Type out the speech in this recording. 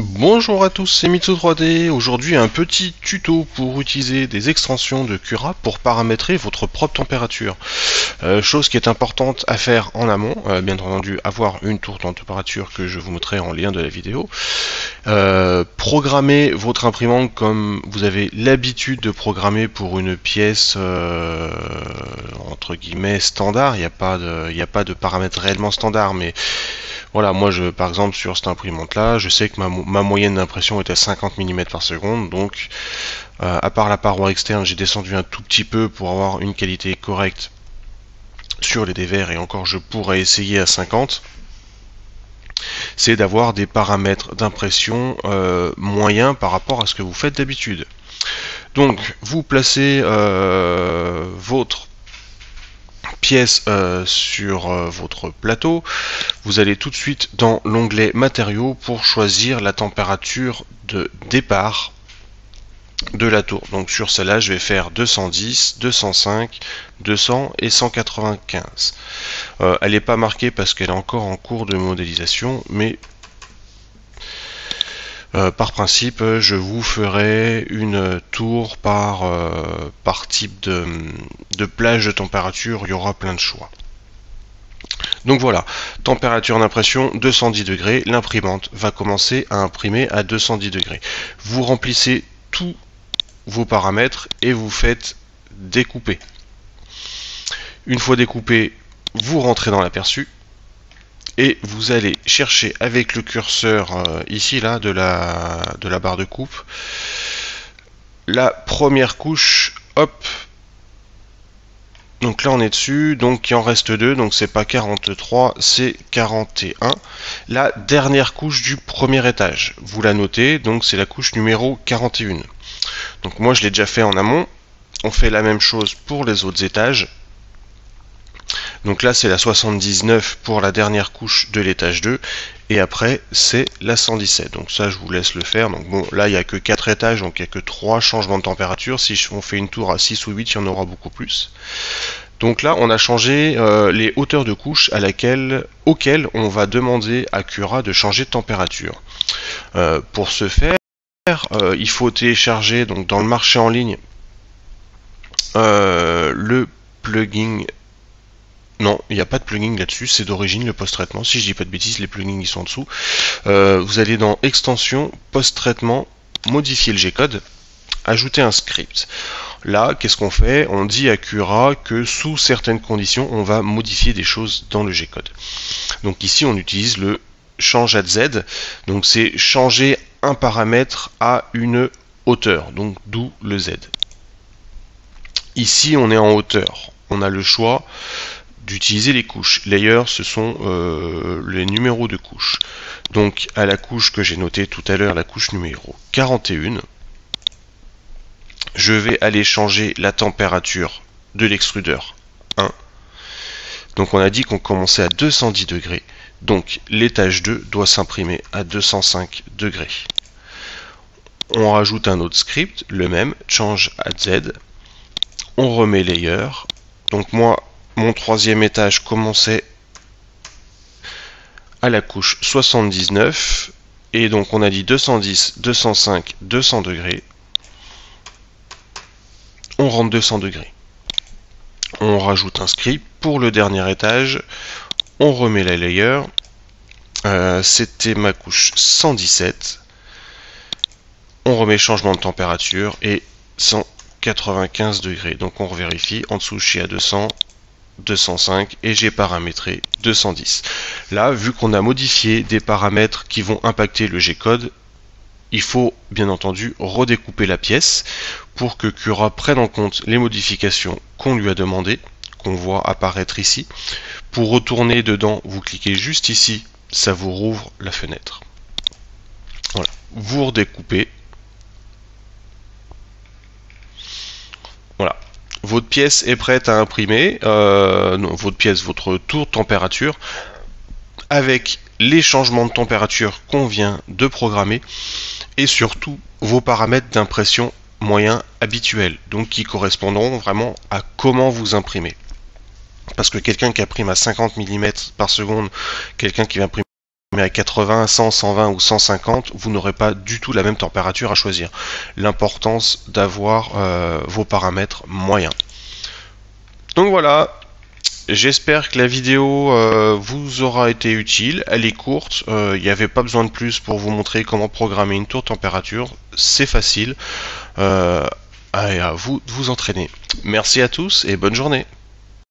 Bonjour à tous, c'est Mitsu3D. Aujourd'hui, un petit tuto pour utiliser des extensions de Cura pour paramétrer votre propre température. Chose qui est importante à faire en amont, bien entendu avoir une tour de température que je vous mettrai en lien de la vidéo. Programmez votre imprimante comme vous avez l'habitude de programmer pour une pièce entre guillemets standard. Il n'y a pas de paramètres réellement standard, mais voilà, moi par exemple sur cette imprimante là, je sais que ma moyenne d'impression était à 50 mm par seconde, donc à part la paroi externe, j'ai descendu un tout petit peu pour avoir une qualité correcte sur les dévers, et encore je pourrais essayer à 50. C'est d'avoir des paramètres d'impression moyens par rapport à ce que vous faites d'habitude. Donc vous placez votre pièce sur votre plateau, vous allez tout de suite dans l'onglet matériaux pour choisir la température de départ de la tour. Donc sur celle-là, je vais faire 210, 205, 200 et 195. Elle n'est pas marquée parce qu'elle est encore en cours de modélisation, mais par principe, je vous ferai une tour par type de plage de température, il y aura plein de choix. Donc voilà, température d'impression 210 degrés, l'imprimante va commencer à imprimer à 210 degrés. Vous remplissez tous vos paramètres et vous faites découper. Une fois découpé, vous rentrez dans l'aperçu et vous allez chercher avec le curseur ici là de la barre de coupe la première couche, hop. Donc là on est dessus, donc il en reste deux, donc c'est pas 43, c'est 41. La dernière couche du premier étage, vous la notez, donc c'est la couche numéro 41. Donc moi je l'ai déjà fait en amont, on fait la même chose pour les autres étages. Donc là c'est la 79 pour la dernière couche de l'étage 2, et après c'est la 117. Donc ça je vous laisse le faire. Donc bon, là il n'y a que 4 étages, donc il n'y a que 3 changements de température. Si on fait une tour à 6 ou 8, il y en aura beaucoup plus. Donc là on a changé les hauteurs de couche auxquelles on va demander à Cura de changer de température. Pour ce faire, il faut télécharger donc dans le marché en ligne le plugin. Non, il n'y a pas de plugin là-dessus, c'est d'origine le post-traitement. Si je dis pas de bêtises, les plugins ils sont en dessous. Vous allez dans extension, post-traitement, modifier le G-code, ajouter un script. Là, qu'est-ce qu'on fait? On dit à Cura que sous certaines conditions, on va modifier des choses dans le G-code. Donc ici, on utilise le change at Z. Donc c'est changer un paramètre à une hauteur, donc d'où le Z. Ici, on est en hauteur. On a le choix d'utiliser les couches. Layer, ce sont les numéros de couches. Donc à la couche que j'ai notée tout à l'heure, la couche numéro 41, je vais aller changer la température de l'extrudeur 1. Donc on a dit qu'on commençait à 210 degrés. Donc l'étage 2 doit s'imprimer à 205 degrés. On rajoute un autre script, le même, change at Z. On remet layer. Donc moi, mon troisième étage commençait à la couche 79, et donc on a dit 210, 205, 200 degrés. On rentre 200 degrés. On rajoute un script pour le dernier étage. On remet la layer. C'était ma couche 117. On remet changement de température et 195 degrés. Donc on revérifie. En dessous, je suis à 200. 205 et j'ai paramétré 210. Là, vu qu'on a modifié des paramètres qui vont impacter le G-code, il faut bien entendu redécouper la pièce pour que Cura prenne en compte les modifications qu'on lui a demandées, qu'on voit apparaître ici. Pour retourner dedans, vous cliquez juste ici, ça vous rouvre la fenêtre. Voilà, vous redécoupez. Voilà. Votre pièce est prête à imprimer, votre tour de température, avec les changements de température qu'on vient de programmer, et surtout vos paramètres d'impression moyens habituels, donc qui correspondront vraiment à comment vous imprimez. Parce que quelqu'un qui imprime à 50 mm par seconde, quelqu'un qui va imprimer à 80, 100, 120 ou 150, vous n'aurez pas du tout la même température à choisir. L'importance d'avoir vos paramètres moyens. Donc voilà, j'espère que la vidéo vous aura été utile. Elle est courte, il n'y avait pas besoin de plus pour vous montrer comment programmer une tour température. C'est facile. À vous de vous entraîner. Merci à tous et bonne journée.